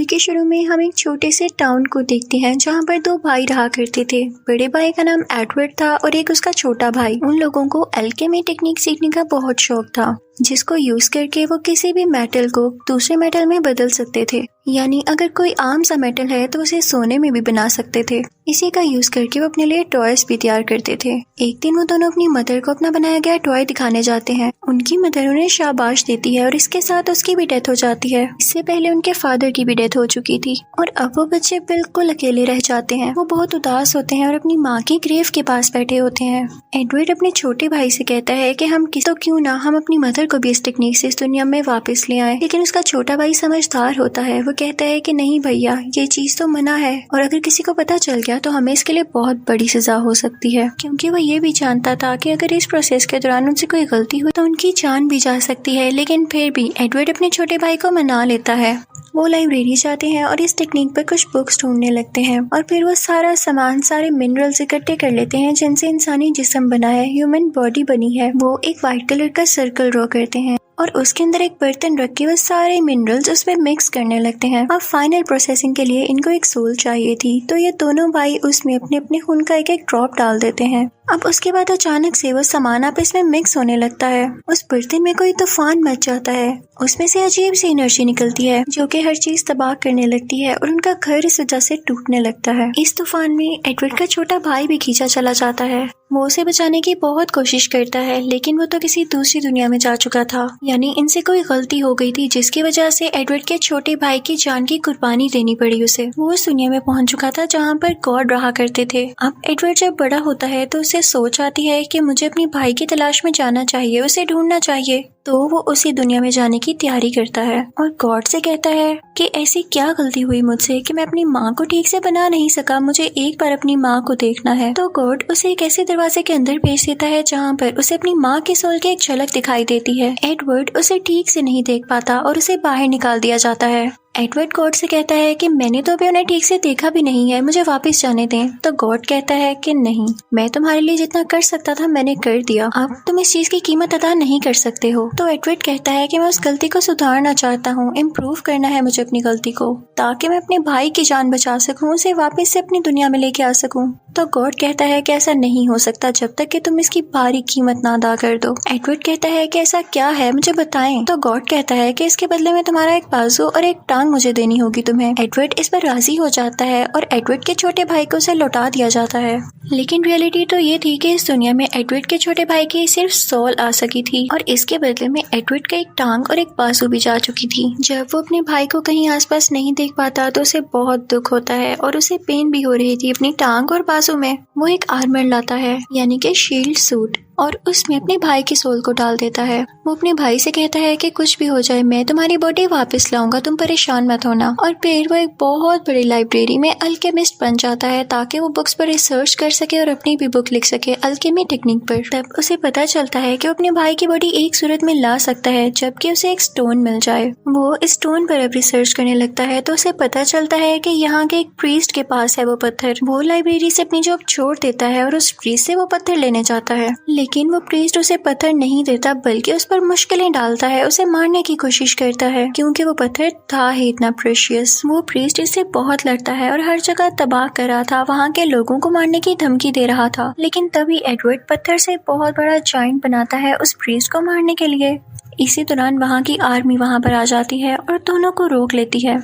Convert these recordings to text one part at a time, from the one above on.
के शुरू में हम एक छोटे से टाउन को देखते हैं जहाँ पर दो भाई रहा करते थे। बड़े भाई का नाम एडवर्ड था और एक उसका छोटा भाई। उन लोगों को अल्केमी टेक्निक सीखने का बहुत शौक था, जिसको यूज करके वो किसी भी मेटल को दूसरे मेटल में बदल सकते थे। यानी अगर कोई आम सा मेटल है तो उसे सोने में भी बना सकते थे। इसी का यूज करके वो अपने लिए टॉयज भी तैयार करते थे। एक दिन वो दोनों अपनी मदर को अपना बनाया गया टॉय दिखाने जाते हैं। उनकी मदर उन्हें शाबाश देती है और इसके साथ उसकी भी डेथ हो जाती है। इससे पहले उनके फादर की भी डेथ हो चुकी थी और अब वो बच्चे बिल्कुल अकेले रह जाते हैं। वो बहुत उदास होते हैं और अपनी माँ की ग्रेव के पास बैठे होते हैं। एडवर्ड अपने छोटे भाई से कहता है कि क्यों ना हम अपनी मदर को भी इस टेक्निक से इस दुनिया में वापस ले आए। लेकिन उसका छोटा भाई समझदार होता है। वो कहता है कि नहीं भैया, ये चीज तो मना है और अगर किसी को पता चल गया तो हमें इसके लिए बहुत बड़ी सजा हो सकती है। क्योंकि वो ये भी जानता था कि अगर इस प्रोसेस के दौरान उनसे कोई गलती हुई तो उनकी जान भी जा सकती है। लेकिन फिर भी एडवर्ड अपने छोटे भाई को मना लेता है। वो लाइब्रेरी जाते हैं और इस टेक्निक पर कुछ बुक्स ढूंढने लगते हैं और फिर वो सारे मिनरल्स इकट्ठे कर लेते हैं जिनसे इंसानी जिस्म बना है, ह्यूमन बॉडी बनी है। वो एक व्हाइट कलर का सर्कल ड्रॉ करते हैं और उसके अंदर एक बर्तन रख के वो सारे मिनरल्स उसमें मिक्स करने लगते हैं। अब फाइनल प्रोसेसिंग के लिए इनको एक सोल चाहिए थी, तो ये दोनों भाई उसमें अपने अपने खून का एक ड्रॉप डाल देते हैं। अब उसके बाद अचानक से वो सामान आपस में मिक्स होने लगता है। उस बर्तन में कोई तूफान मच जाता है। उसमें से अजीब सी एनर्जी निकलती है जो कि हर चीज तबाह करने लगती है और उनका घर इस वजह से टूटने लगता है। इस तूफान में एडवर्ड का छोटा भाई भी खींचा चला जाता है। वो उसे बचाने की बहुत कोशिश करता है, लेकिन वो तो किसी दूसरी दुनिया में जा चुका था। यानी इनसे कोई गलती हो गई थी जिसकी वजह से एडवर्ड के छोटे भाई की जान की कुर्बानी देनी पड़ी उसे। वो उस दुनिया में पहुंच चुका था जहाँ पर गॉड रहा करते थे। अब एडवर्ड जब बड़ा होता है तो उसे सोच आती है कि मुझे अपनी भाई की तलाश में जाना चाहिए, उसे ढूंढना चाहिए। तो वो उसी दुनिया में जाने की तैयारी करता है और गॉड से कहता है कि ऐसी क्या गलती हुई मुझसे कि मैं अपनी माँ को ठीक से बना नहीं सका, मुझे एक बार अपनी माँ को देखना है। तो गॉड उसे एक ऐसे दरवाजे के अंदर भेज देता है जहाँ पर उसे अपनी माँ के सोल की एक झलक दिखाई देती है। एडवर्ड उसे ठीक से नहीं देख पाता और उसे बाहर निकाल दिया जाता है। एडवर्ड गॉड से कहता है कि मैंने तो अभी उन्हें ठीक से देखा भी नहीं है, मुझे वापस जाने दें। तो गॉड कहता है कि नहीं, मैं तुम्हारे लिए जितना कर सकता था मैंने कर दिया, अब तुम इस चीज की कीमत अदा नहीं कर सकते हो। तो एडवर्ड कहता है कि मैं उस गलती को सुधारना चाहता हूँ, इम्प्रूव करना है मुझे अपनी गलती को, ताकि मैं अपने भाई की जान बचा सकूँ, उसे वापस से अपनी दुनिया में लेके आ सकूँ। तो गॉड कहता है कि ऐसा नहीं हो सकता जब तक कि तुम इसकी भारी कीमत ना अदा कर दो। एडवर्ड कहता है कि ऐसा क्या है, मुझे बताएं। तो गॉड कहता है कि इसके बदले में तुम्हारा एक बाजू और एक टांग मुझे देनी होगी तुम्हें। एडवर्ड इस पर राजी हो जाता है और एडवर्ड के छोटे भाई को उसे लौटा दिया जाता है। लेकिन रियलिटी तो ये थी कि इस दुनिया में एडवर्ड के छोटे भाई की सिर्फ सोल आ सकी थी और इसके बदले में एडवर्ड का एक टांग और एक बाजू भी जा चुकी थी। जब वो अपने भाई को कहीं आसपास नहीं देख पाता तो उसे बहुत दुख होता है और उसे पेन भी हो रही थी अपनी टांग और बाजू में। वो एक आर्मर लाता है, यानी कि शील्ड सूट, और उसमें अपने भाई की सोल को डाल देता है। वो अपने भाई से कहता है कि कुछ भी हो जाए मैं तुम्हारी बॉडी वापस लाऊंगा, तुम परेशान मत होना। और फिर वो एक बहुत बड़ी लाइब्रेरी में अल्केमिस्ट बन जाता है ताकि वो बुक्स पर रिसर्च कर सके और अपनी भी बुक लिख सके अल्केमी टेक्निक पर। तब उसे पता चलता है कि वो अपने भाई की बॉडी एक सूरत में ला सकता है जबकि उसे एक स्टोन मिल जाए। वो इस स्टोन पर अब रिसर्च करने लगता है तो उसे पता चलता है कि यहाँ के एक प्रीस्ट के पास है वो पत्थर। वो लाइब्रेरी से अपनी जॉब छोड़ देता है और उस प्रीस्ट से वो पत्थर लेने जाता है, लेकिन वो प्रीस्ट उसे पत्थर नहीं देता बल्कि उस पर मुश्किलें डालता है, उसे मारने की कोशिश करता है क्योंकि वो पत्थर था ही इतना प्रेशियस। वो प्रीस्ट इससे बहुत लड़ता है और हर जगह तबाह कर रहा था, वहाँ के लोगों को मारने की धमकी दे रहा था। लेकिन तभी एडवर्ड पत्थर से बहुत बड़ा जाइंट बनाता है उस प्रीस्ट को मारने के लिए। इसी दौरान वहाँ की आर्मी वहाँ पर आ जाती है और दोनों को रोक लेती है।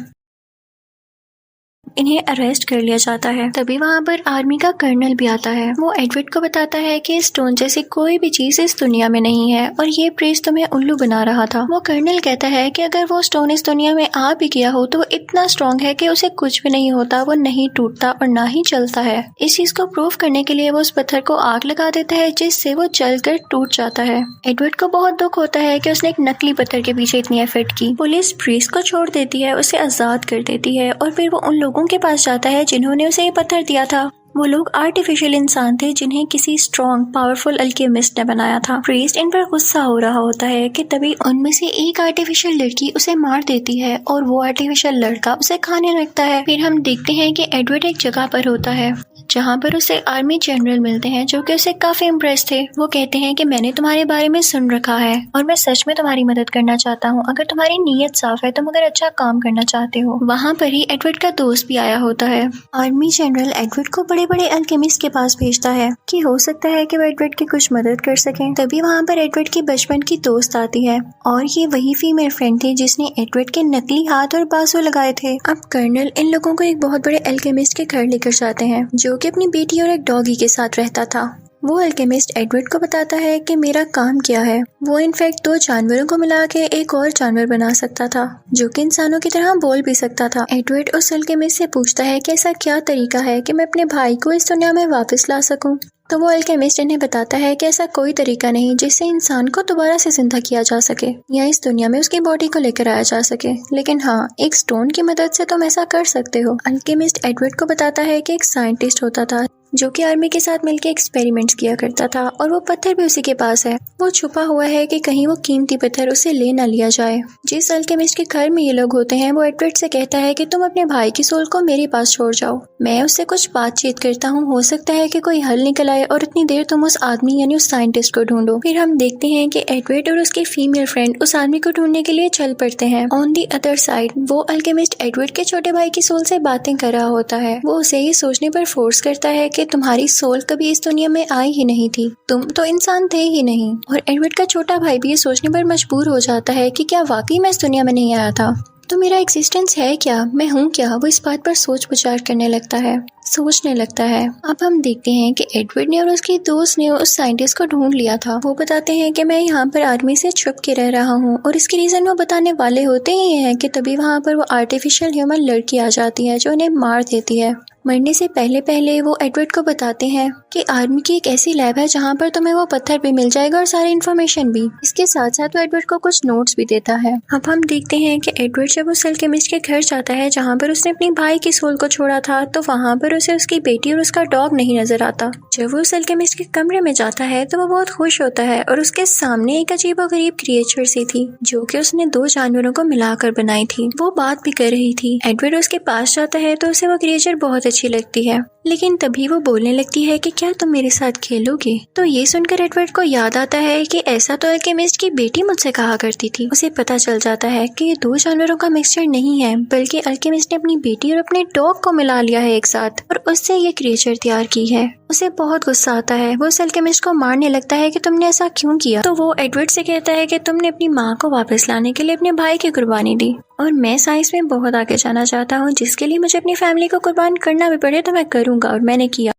इन्हें अरेस्ट कर लिया जाता है। तभी वहाँ पर आर्मी का कर्नल भी आता है। वो एडवर्ड को बताता है कि स्टोन जैसी कोई भी चीज इस दुनिया में नहीं है और ये प्रीस्ट तुम्हें उल्लू बना रहा था। वो कर्नल कहता है कि अगर वो स्टोन इस दुनिया में आ भी गया हो तो वो इतना स्ट्रॉन्ग है कि उसे कुछ भी नहीं होता, वो नहीं टूटता और ना ही चलता है। इस चीज को प्रूव करने के लिए वो उस पत्थर को आग लगा देता है जिससे वो जलकर टूट जाता है। एडवर्ड को बहुत दुख होता है कि उसने एक नकली पत्थर के पीछे इतनी एफर्ट की। पुलिस प्रीस्ट को छोड़ देती है, उसे आजाद कर देती है और फिर वो उन लोगों के पास जाता है जिन्होंने उसे ये पत्थर दिया था। वो लोग आर्टिफिशियल इंसान थे जिन्हें किसी स्ट्रॉन्ग पावरफुल अल्केमिस्ट ने बनाया था। प्रीस्ट इन पर गुस्सा हो रहा होता है कि तभी उनमें से एक आर्टिफिशियल लड़की उसे मार देती है और वो आर्टिफिशियल लड़का उसे खाने लगता है। फिर हम देखते हैं कि एडवर्ड एक जगह पर होता है जहाँ पर उसे आर्मी जनरल मिलते हैं जो कि उसे काफी इम्प्रेस थे। वो कहते हैं कि मैंने तुम्हारे बारे में सुन रखा है और मैं सच में तुम्हारी मदद करना चाहता हूँ। अगर तुम्हारी नीयत साफ है, तुम अगर अच्छा काम करना चाहते हो। वहाँ पर ही एडवर्ड का दोस्त भी आया होता है। आर्मी जनरल एडवर्ड को बड़े बड़े अल्केमिस्ट के पास भेजता है कि हो सकता है कि वो एडवर्ड की कुछ मदद कर सकें। तभी वहाँ पर एडवर्ड की बचपन की दोस्त आती है और ये वही फीमेल फ्रेंड थी जिसने एडवर्ड के नकली हाथ और बाजू लगाए थे। अब कर्नल इन लोगों को एक बहुत बड़े अल्केमिस्ट के घर लेकर जाते हैं जो कि अपनी बेटी और एक डॉगी के साथ रहता था। वो अल्केमिस्ट एडवर्ड को बताता है कि मेरा काम क्या है। वो इनफैक्ट 2 जानवरों को मिला के एक और जानवर बना सकता था जो कि इंसानों की तरह बोल भी सकता था। एडवर्ड उस अल्केमिस्ट से पूछता है कि ऐसा क्या तरीका है कि मैं अपने भाई को इस दुनिया में वापस ला सकूं। तो वो अल्केमिस्ट इन्हें बताता है कि ऐसा कोई तरीका नहीं जिससे इंसान को दोबारा से जिंदा किया जा सके या इस दुनिया में उसकी बॉडी को लेकर आया जा सके, लेकिन हाँ, एक स्टोन की मदद से तुम ऐसा कर सकते हो। अल्केमिस्ट एडवर्ड को बताता है कि एक साइंटिस्ट होता था जो कि आर्मी के साथ मिलकर एक्सपेरिमेंट्स किया करता था और वो पत्थर भी उसी के पास है। वो छुपा हुआ है कि कहीं वो कीमती पत्थर उसे ले ना लिया जाए। जिस अल्केमिस्ट के घर में ये लोग होते हैं वो एडवर्ड से कहता है कि तुम अपने भाई की सोल को मेरे पास छोड़ जाओ, मैं उससे कुछ बातचीत करता हूँ, हो सकता है कि कोई हल निकल आए और इतनी देर तुम उस आदमी यानी उस साइंटिस्ट को ढूंढो। फिर हम देखते हैं कि एडवर्ड और उसकी फीमेल फ्रेंड उस आदमी को ढूंढने के लिए चल पड़ते हैं। ऑन दी अदर साइड वो अल्केमिस्ट एडवर्ड के छोटे भाई की सोल से बातें कर रहा होता है। वो उसे ये सोचने पर फोर्स करता है कि तुम्हारी सोल कभी इस दुनिया में आई ही नहीं थी, तुम तो इंसान थे ही नहीं। और एडवर्ड का छोटा भाई भी ये सोचने पर मजबूर हो जाता है कि क्या वाकई मैं इस दुनिया में नहीं आया था, तो मेरा एग्जिस्टेंस है क्या, मैं हूँ क्या। वो इस बात पर सोच विचार करने लगता है, सोचने लगता है। अब हम देखते हैं कि एडवर्ड ने और उसके दोस्त ने उस साइंटिस्ट को ढूंढ लिया था। वो बताते हैं कि मैं यहाँ पर आर्मी से छुप के रह रहा हूँ और इसके रीजन वो बताने वाले होते ही हैं कि तभी वहाँ पर वो आर्टिफिशियल ह्यूमन लड़की आ जाती है जो उन्हें मार देती है। मरने से पहले पहले वो एडवर्ड को बताते हैं कि आर्मी की एक ऐसी लैब है जहाँ पर तुम्हें वो पत्थर भी मिल जाएगा और सारी इन्फॉर्मेशन भी। इसके साथ साथ वो एडवर्ड को कुछ नोट्स भी देता है। अब हम देखते हैं कि एडवर्ड जब उस अल्केमिस्ट के घर जाता है जहाँ पर उसने अपनी भाई की सोल को छोड़ा था, तो वहाँ पर उसे उसकी बेटी और उसका डॉग नहीं नजर आता। जब वो उस अल्केमिस्ट के कमरे में जाता है तो वो बहुत खुश होता है और उसके सामने एक अजीबोगरीब क्रिएचर सी थी जो कि उसने 2 जानवरों को मिलाकर बनाई थी। वो बात भी कर रही थी। एडवर्ड उसके पास जाता है तो उसे वो क्रिएचर बहुत अच्छी लगती है, लेकिन तभी वो बोलने लगती है कि क्या तुम मेरे साथ खेलोगे। तो ये सुनकर एडवर्ड को याद आता है कि ऐसा तो अल्केमिस्ट की बेटी मुझसे कहा करती थी। उसे पता चल जाता है कि ये 2 जानवरों का मिक्सचर नहीं है, बल्कि अल्केमिस्ट ने अपनी बेटी और अपने डॉग को मिला लिया है एक साथ और उससे ये क्रिएचर तैयार की है। उसे बहुत गुस्सा आता है। वो उस अल्केमिस्ट को मारने लगता है कि तुमने ऐसा क्यों किया। तो वो एडवर्ड से कहता है कि तुमने अपनी माँ को वापस लाने के लिए अपने भाई की कुर्बानी दी और मैं साइंस में बहुत आगे जाना चाहता हूँ, जिसके लिए मुझे अपनी फैमिली को कुर्बान करना भी पड़े तो मैं करूँगा, और मैंने किया।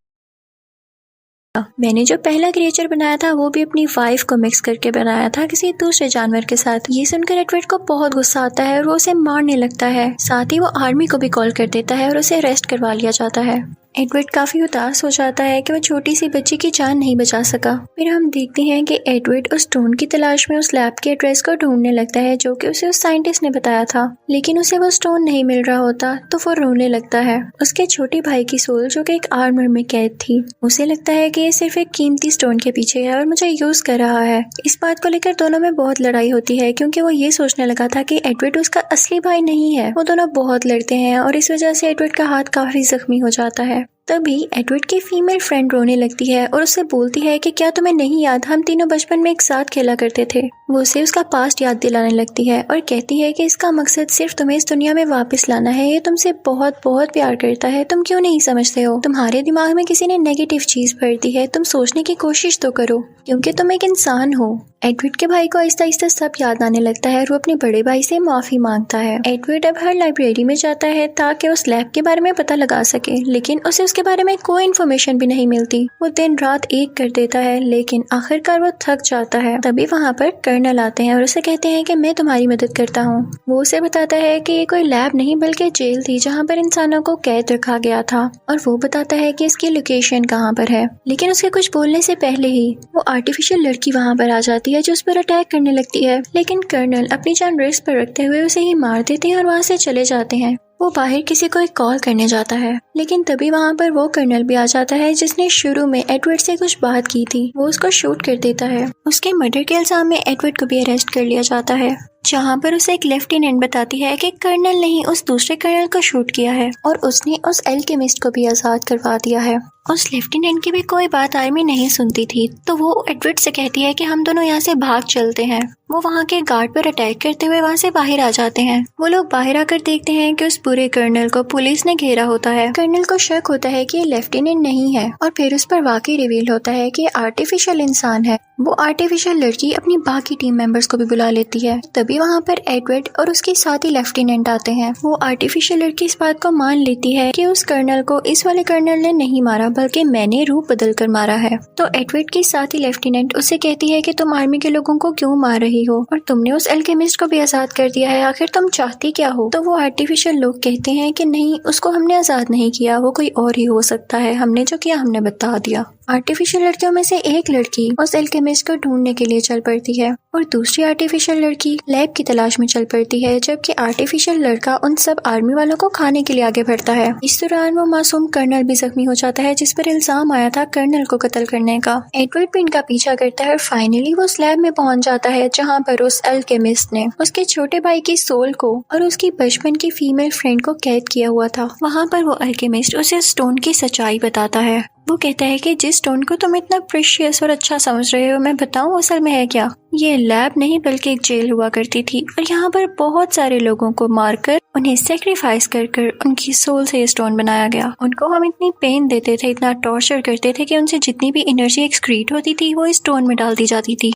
मैंने जो पहला क्रिएचर बनाया था वो भी अपनी वाइफ को मिक्स करके बनाया था किसी दूसरे जानवर के साथ। ये सुनकर एडवर्ड को बहुत गुस्सा आता है और वो उसे मारने लगता है। साथ ही वो आर्मी को भी कॉल कर देता है और उसे अरेस्ट करवा लिया जाता है। एडवर्ड काफी उदास हो जाता है कि वो छोटी सी बच्ची की जान नहीं बचा सका। फिर हम देखते हैं कि एडवर्ड उस स्टोन की तलाश में उस लैब के एड्रेस को ढूंढने लगता है जो कि उसे उस साइंटिस्ट ने बताया था, लेकिन उसे वो स्टोन नहीं मिल रहा होता। तो वो रोने लगता है। उसके छोटे भाई की सोल जो कि एक आर्मर में कैद थी, उसे लगता है कि ये सिर्फ एक कीमती स्टोन के पीछे है और मुझे यूज कर रहा है। इस बात को लेकर दोनों में बहुत लड़ाई होती है क्योंकि वो ये सोचने लगा था कि एडवर्ड उसका असली भाई नहीं है। वो दोनों बहुत लड़ते हैं और इस वजह से एडवर्ड का हाथ काफी जख्मी हो जाता है। तभी एडवर्ड की फीमेल फ्रेंड रोने लगती है और उससे बोलती है कि क्या तुम्हें नहीं याद, हम तीनों बचपन में एक साथ खेला करते थे। वो उसे उसका पास्ट याद दिलाने लगती है और कहती है कि इसका मकसद सिर्फ तुम्हें इस दुनिया में वापस लाना है। ये तुमसे बहुत बहुत प्यार करता है, तुम क्यों नहीं समझते हो। तुम्हारे दिमाग में किसी ने नेगेटिव चीज भर दी है, तुम सोचने की कोशिश तो करो क्योंकि तुम एक इंसान हो। एडवर्ड के भाई को आहिस्ता आहिस्ता सब याद आने लगता है और वो अपने बड़े भाई से माफी मांगता है। एडवर्ड अब हर लाइब्रेरी में जाता है ताकि उस लैब के बारे में पता लगा सके, लेकिन उसे उसके बारे में कोई इन्फॉर्मेशन भी नहीं मिलती। वो दिन रात एक कर देता है, लेकिन आखिरकार वो थक जाता है। तभी वहाँ पर कर्नल आते हैं और उसे कहते हैं कि मैं तुम्हारी मदद करता हूँ। वो उसे बताता है कि ये कोई लैब नहीं बल्कि जेल थी जहाँ पर इंसानों को कैद रखा गया था, और वो बताता है कि इसकी लोकेशन कहाँ पर है। लेकिन उसके कुछ बोलने से पहले ही वो आर्टिफिशियल लड़की वहाँ पर आ जाती है जो उस पर अटैक करने लगती है, लेकिन कर्नल अपनी जान रिस्क पर रखते हुए उसे ही मार देते हैं और वहाँ से चले जाते हैं। वो बाहर किसी को एक कॉल करने जाता है, लेकिन तभी वहाँ पर वो कर्नल भी आ जाता है जिसने शुरू में एडवर्ड से कुछ बात की थी। वो उसको शूट कर देता है। उसके मर्डर के इल्जाम में एडवर्ड को भी अरेस्ट कर लिया जाता है। जहाँ पर उसे एक लेफ्टिनेंट बताती है कि कर्नल ने ही उस दूसरे कर्नल को शूट किया है और उसने उस एल्केमिस्ट को भी आजाद करवा दिया है। उस लेफ्टिनेंट की भी कोई बात आर्मी नहीं सुनती थी, तो वो एडवर्ड से कहती है कि हम दोनों यहाँ से भाग चलते हैं। वो वहाँ के गार्ड पर अटैक करते हुए वहाँ से बाहर आ जाते हैं। वो लोग बाहर आकर देखते हैं कि उस पूरे कर्नल को पुलिस ने घेरा होता है। कर्नल को शक होता है कि ये लेफ्टिनेंट नहीं है और फिर उस पर वाकई रिवील होता है कि आर्टिफिशियल इंसान है। वो आर्टिफिशियल लड़की अपनी बाकी टीम मेंबर्स को भी बुला लेती है। तभी वहाँ पर एडवर्ड और उसके साथी लेफ्टिनेंट आते हैं। वो आर्टिफिशियल लड़की इस बात को मान लेती है कि उस कर्नल को इस वाले कर्नल ने नहीं मारा, बल्कि मैंने रूप बदल कर मारा है। तो एडवर्ड की साथी लेफ्टिनेंट उससे कहती है कि तुम आर्मी के लोगों को क्यों मार रही हो और तुमने उस एल्केमिस्ट को भी आजाद कर दिया है, आखिर तुम चाहती क्या हो? तो वो आर्टिफिशियल लोग कहते हैं कि नहीं, उसको हमने आजाद नहीं किया, वो कोई और ही हो सकता है, हमने जो किया हमने बता दिया। आर्टिफिशियल लड़कियों में से एक लड़की उस एल्केमिस्ट को ढूंढने के लिए चल पड़ती है और दूसरी आर्टिफिशियल लड़की लैब की तलाश में चल पड़ती है, जबकि आर्टिफिशियल लड़का उन सब आर्मी वालों को खाने के लिए आगे बढ़ता है। इस दौरान वो मासूम कर्नल भी जख्मी हो जाता है, जिस पर इल्जाम आया था कर्नल को कत्ल करने का। एडवर्ड भी इनका पीछा करता है और फाइनली वो उस लैब में पहुंच जाता है जहाँ पर उस एल्केमिस्ट ने उसके छोटे भाई की सोल को और उसकी बचपन की फीमेल फ्रेंड को कैद किया हुआ था। वहाँ पर वो एल्केमिस्ट उसे स्टोन की सच्चाई बताता है। वो कहता है कि जिस स्टोन को तुम इतना प्रेशियस और अच्छा समझ रहे हो, मैं बताऊं असल में है क्या? ये लैब नहीं बल्कि एक जेल हुआ करती थी और यहाँ पर बहुत सारे लोगों को मारकर उन्हें सेक्रीफाइस कर कर उनकी सोल से ये स्टोन बनाया गया। उनको हम इतनी पेन देते थे, इतना टॉर्चर करते थे कि उनसे जितनी भी एनर्जी एक्सक्रीट होती थी वो इस स्टोन में डाल दी जाती थी।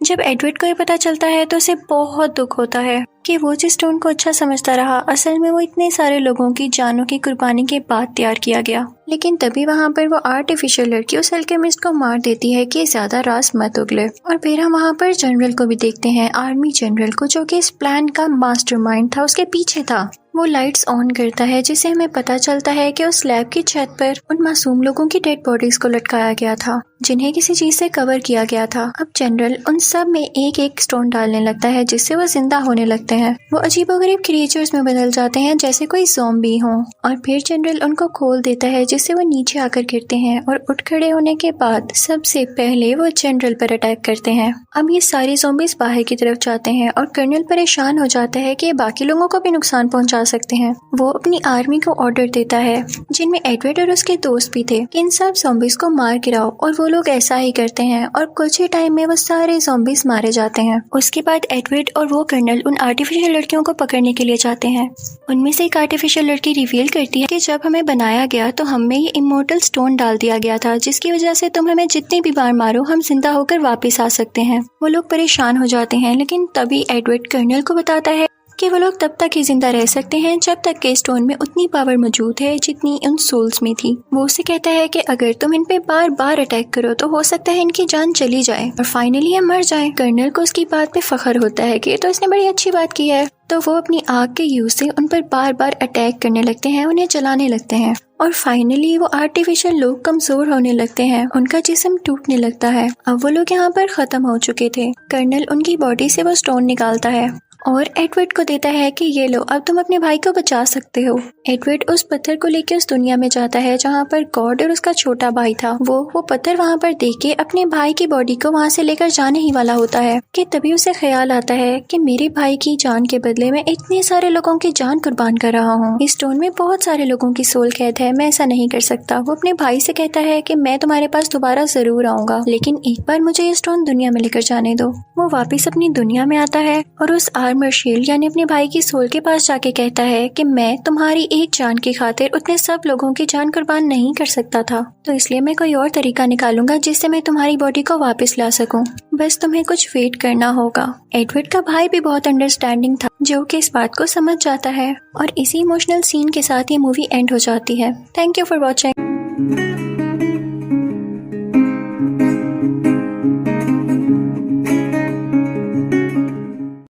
जब एडवर्ड को ये पता चलता है तो उसे बहुत दुख होता है कि वो जिस स्टोन को अच्छा समझता रहा, असल में वो इतने सारे लोगों की जानों की कुर्बानी के बाद तैयार किया गया। लेकिन तभी वहाँ पर वो आर्टिफिशियल लड़की उस एल्केमिस्ट को मार देती है कि ज्यादा राज मत उगले। और फिर हम वहाँ पर जनरल को भी देखते हैं, आर्मी जनरल को, जो कि इस प्लान का मास्टरमाइंड था, उसके पीछे था। वो लाइट्स ऑन करता है जिससे हमें पता चलता है कि उस लैब की छत पर उन मासूम लोगों की डेड बॉडीज को लटकाया गया था जिन्हें किसी चीज से कवर किया गया था। अब जनरल उन सब में एक एक स्टोन डालने लगता है जिससे वो जिंदा होने लगते हैं। वो अजीबोगरीब क्रिएचर्स में बदल जाते हैं जैसे कोई ज़ॉम्बी हो और फिर जनरल उनको खोल देता है जिससे वो नीचे आकर गिरते हैं और उठ खड़े होने के बाद सबसे पहले वो जनरल पर अटैक करते हैं। अब ये सारे ज़ॉम्बीज बाहर की तरफ जाते हैं और कर्नल परेशान हो जाता है कि बाकी लोगों को भी नुकसान पहुंचा सकते हैं। वो अपनी आर्मी को ऑर्डर देता है, जिनमें एडवर्ड और उसके दोस्त भी थे, कि इन सब ज़ॉम्बीज को मार गिराओ, और वो लोग ऐसा ही करते हैं और कुछ ही टाइम में वो सारे ज़ॉम्बीज मारे जाते हैं। उसके बाद एडवर्ड और वो कर्नल उन आर्टिफिशियल लड़कियों को पकड़ने के लिए जाते हैं। उनमें से एक आर्टिफिशियल लड़की रिवील करती है कि जब हमें बनाया गया तो हमें ये इमोर्टल स्टोन डाल दिया गया था, जिसकी वजह से तुम हमें जितनी भी बार मारो हम जिंदा होकर वापस आ सकते हैं। वो लोग परेशान हो जाते हैं, लेकिन तभी एडवर्ड कर्नल को बताता है कि वो लोग तब तक ही जिंदा रह सकते हैं जब तक के स्टोन में उतनी पावर मौजूद है जितनी उन सोल्स में थी। वो उसे कहता है कि अगर तुम इन पे बार बार अटैक करो तो हो सकता है इनकी जान चली जाए और फाइनली हम मर जाएं। कर्नल को उसकी बात पे फख्र होता है कि तो इसने बड़ी अच्छी बात की है। तो वो अपनी आग के यूज से उन पर बार बार अटैक करने लगते हैं, उन्हें जलाने लगते हैं और फाइनली वो आर्टिफिशियल लोग कमजोर होने लगते हैं, उनका जिस्म टूटने लगता है। अब वो लोग यहाँ पर खत्म हो चुके थे। कर्नल उनकी बॉडी से वो स्टोन निकालता है और एडवर्ड को देता है कि ये लो, अब तुम अपने भाई को बचा सकते हो। एडवर्ड उस पत्थर को लेकर उस दुनिया में जाता है जहाँ पर गॉड और उसका छोटा भाई था। वो पत्थर वहाँ पर देख के अपने भाई की बॉडी को वहाँ से लेकर जाने ही वाला होता है कि तभी उसे ख्याल आता है कि मेरे भाई की जान के बदले में इतने सारे लोगों की जान कुर्बान कर रहा हूँ। इस स्टोन में बहुत सारे लोगों की सोल कैद है, मैं ऐसा नहीं कर सकता। वो अपने भाई से कहता है कि मैं तुम्हारे पास दोबारा जरूर आऊंगा, लेकिन एक बार मुझे ये स्टोन दुनिया में लेकर जाने दो। वो वापिस अपनी दुनिया में आता है और उस आर्मर शील्ड यानी अपने भाई की सोल के पास जाके कहता है कि मैं तुम्हारी एक जान की खातिर उतने सब लोगों की जान कुर्बान नहीं कर सकता था, तो इसलिए मैं कोई और तरीका निकालूंगा जिससे मैं तुम्हारी बॉडी को वापस ला सकूं। बस तुम्हें कुछ वेट करना होगा। एडवर्ड का भाई भी बहुत अंडरस्टैंडिंग था, जो कि इस बात को समझ जाता है और इसी इमोशनल सीन के साथ ये मूवी एंड हो जाती है। Thank you for watching.